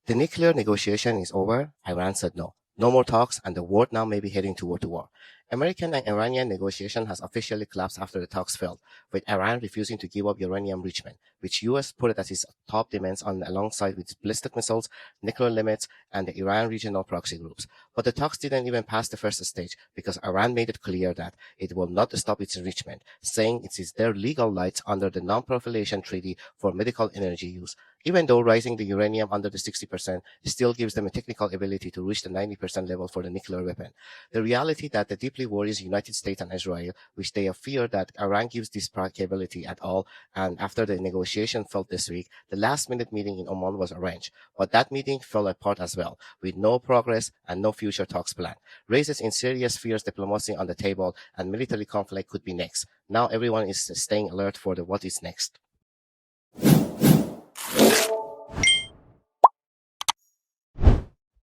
The nuclear negotiation is over, Iran said no. No more talks, and the world now may be heading toward war. American and Iranian negotiation has officially collapsed after the talks failed, with Iran refusing to give up uranium enrichment, which US put it as its top demands on alongside with ballistic missiles, nuclear limits, and the Iran regional proxy groups. But the talks didn't even pass the first stage because Iran made it clear that it will not stop its enrichment, saying it is their legal rights under the Non-Proliferation Treaty for medical energy use. Even though raising the uranium under the 60% still gives them a technical ability to reach the 90% level for the nuclear weapon. The reality that the deeply worries United States and Israel, which they have feared that Iran gives this capability at all, and after the negotiation failed this week, the last-minute meeting in Oman was arranged. But that meeting fell apart as well, with no progress and no future talks planned. Raises in serious fears diplomacy on the table and military conflict could be next. Now everyone is staying alert for the what is next.